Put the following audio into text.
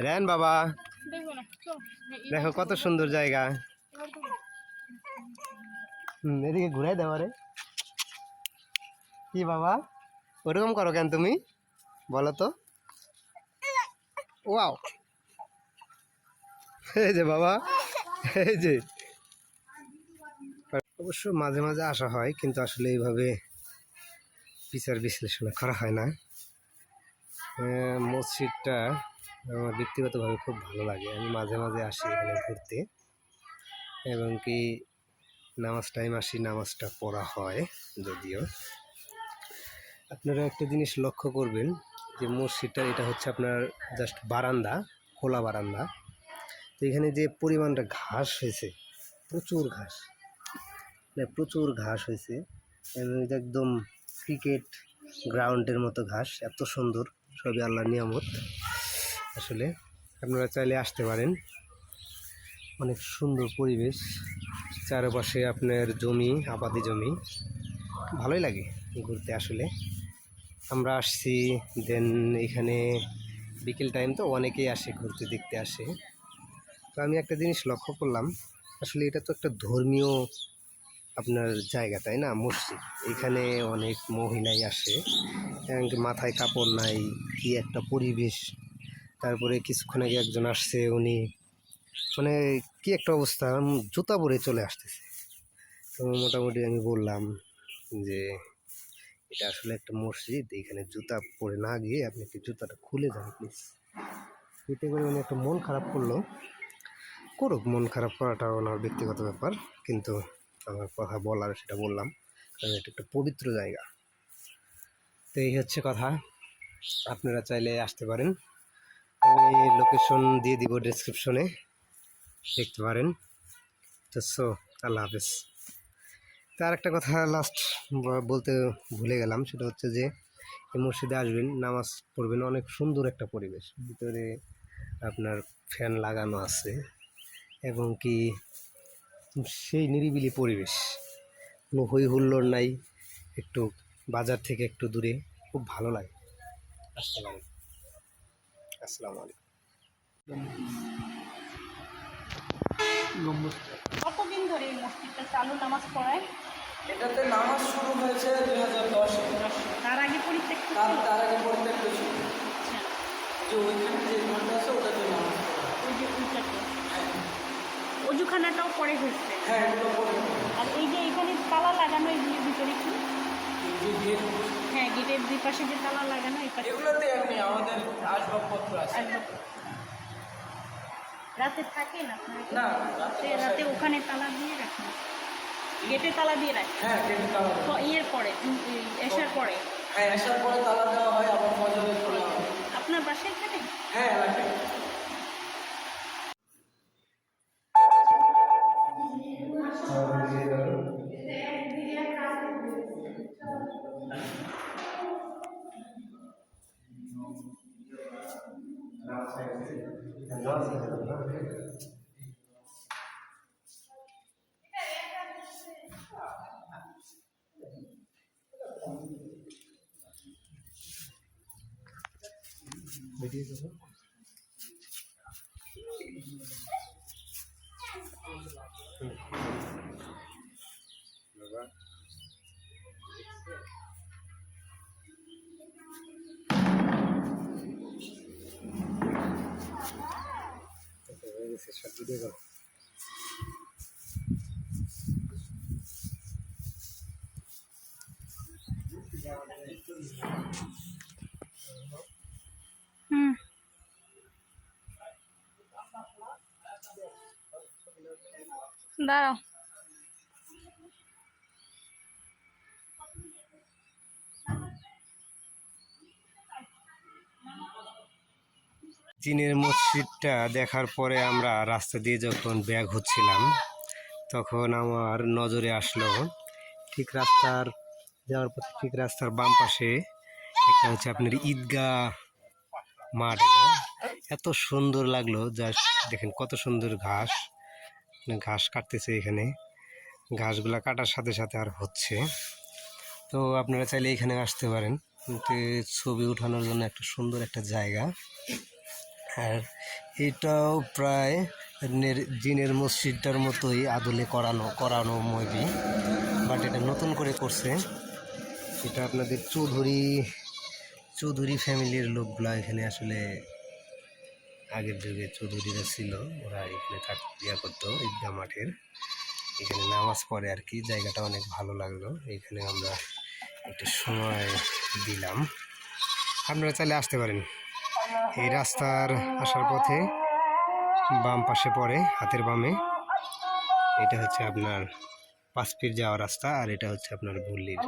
Rain বাবা, দেখো কত সুন্দর জায়গা। এদিকে ঘুরাই দেওয়া রে। কি বাবা ওরকম করো কেন তুমি, বলো তো? ওয়াও, এই যে বাবা, এই যে। অবশ্য মাঝে মাঝে আসা হয়, কিন্তু আসলে এইভাবে বিচার বিশ্লেষণ করা হয় না। মসজিদটা আমার ব্যক্তিগতভাবে খুব ভালো লাগে। আমি মাঝে মাঝে আসি এখানে ঘুরতে, এবং কি নামাজ টাইম আসি, নামাজটা পড়া হয়। যদিও আপনারা একটা জিনিস লক্ষ্য করবেন যে মসজিদটা এটা হচ্ছে আপনার জাস্ট বারান্দা, খোলা বারান্দা। তো এখানে যে পরিমাণটা ঘাস হয়েছে, প্রচুর ঘাস, প্রচুর ঘাস হয়েছে, এবং এটা একদম ক্রিকেট গ্রাউন্ডের মতো ঘাস, এত সুন্দর, সবই আল্লাহর নিয়ামত। আসলে আপনারা চাইলে আসতে পারেন, অনেক সুন্দর পরিবেশ, চারপাশে আপনার জমি, আবাদি জমি, ভালোই লাগে ঘুরতে। আসলে আমরা আসছি, দেন এখানে বিকেল টাইম তো অনেকেই আসে ঘুরতে, দেখতে আসে। তো আমি একটা জিনিস লক্ষ্য করলাম, আসলে এটা তো একটা ধর্মীয় আপনার জায়গা, তাই না? মসজিদ, এখানে অনেক মহিলাই আসে, এমনকি মাথায় কাপড় নাই, কি একটা পরিবেশ। তারপরে কিছুক্ষণ আগে একজন আসছে, উনি মানে কি একটা অবস্থা, জুতা পরে চলে আসতেছে। তো মোটামুটি আমি বললাম যে এটা আসলে একটা মসজিদ, এখানে জুতা পরে না গিয়ে আপনি একটু জুতাটা খুলে যান প্লিজ। এতে করে উনি একটা মন খারাপ করলো। করুক, মন খারাপ করাটা ওনার ব্যক্তিগত ব্যাপার, কিন্তু আমার কথা বলার সেটা বললাম, কারণ এটা একটা পবিত্র জায়গা। তো এই হচ্ছে কথা, আপনারা চাইলে আসতে পারেন। আমি লোকেশন দিয়ে দিব ডেসক্রিপশনে, দেখতে পারেন। তো আল্লাহ হাফেজ। তার একটা কথা লাস্ট বলতে ভুলে গেলাম, সেটা হচ্ছে যে এই মসজিদে আসবেন, নামাজ পড়বেন, অনেক সুন্দর একটা পরিবেশ, ভিতরে আপনার ফ্যান লাগানো আছে, এবং কি সেই নিরিবিলি পরিবেশ, কোনো হই হুল্লোড় নাই, একটু বাজার থেকে একটু দূরে, খুব ভালো লাগে। আসসালামু আলাইকুম। কতদিন ধরে এই মসজিদটা চালু, নামাজ পড়ায়? এটাতে নামাজ শুরু হয়েছে 2010-এ। তার আগে পরিত্যক্ত ছিল? তার আগে পরিত্যক্ত ছিল। আচ্ছা, যে ওইখানে যে ঘরটা আছে ওটাতে নামাজ পড়া হয়। ওই যে ওইটাতে হ্যাঁ, অজুখানাটাও পরে হয়েছে। হ্যাঁ, এগুলো পড়ে। আর এই যে এখানে তালা লাগানো, এগুলির ভিতরে কি? এই যে গেট, হ্যাঁ, গেটের দুই পাশে যে তালা লাগানো, এই পাশে এগুলোতে এমনি আমাদের আসবাবপত্র আছে। একদম। রাতে থাকেন আপনারা? না, রাতে ওখানে তালা দিয়ে রাখেন, গেটে তালা দিয়ে রাখেন? হ্যাঁ, গেটে তালা দেওয়া তো হয়। ইয়ের পরে, এসার পরে? হ্যাঁ, আসার পরে তালা দেওয়া হয়, আবার ফজরে খোলা হয়। আপনার বাসায় এখানে? হ্যাঁ, রাখে। সব ভিডিও করো। হুম, দাঁড়াও। চীনের মসজিদটা দেখার পরে আমরা রাস্তা দিয়ে যখন ব্যাক হচ্ছিলাম, তখন আমার নজরে আসলো ঠিক রাস্তার যাওয়ার পথে, ঠিক রাস্তার বাম পাশে একটা হচ্ছে আপনার ঈদগাহ মাঠ। এটা এত সুন্দর লাগলো, জাস্ট দেখেন কত সুন্দর ঘাস, ঘাস কাটতেছে এখানে, ঘাসগুলা কাটার সাথে সাথে আর হচ্ছে। তো আপনারা চাইলে এখানে আসতে পারেন। এতে ছবি ওঠানোর জন্য একটা সুন্দর একটা জায়গা। আর এটাও প্রায় জিনের মসজিদটার মতোই আদলে করানো মেবি, বাট এটা নতুন করে করছে। এটা আপনাদের চৌধুরী ফ্যামিলির লোকগুলা এখানে আসলে আগের যুগে চৌধুরীরা ছিল, ওরা এখানে ইয়া করতো ঈদগাহ মাঠের, এখানে নামাজ পড়ে আর কি। জায়গাটা অনেক ভালো লাগলো, এখানে আমরা একটু সময় দিলাম। আপনারা চাইলে আসতে পারেন। এই রাস্তার আসার পথে বাম পাশে পড়ে, হাতের বামে, এটা হচ্ছে আপনার পাঁচপীর যাওয়ার রাস্তা, আর এটা হচ্ছে আপনার ভুল্লির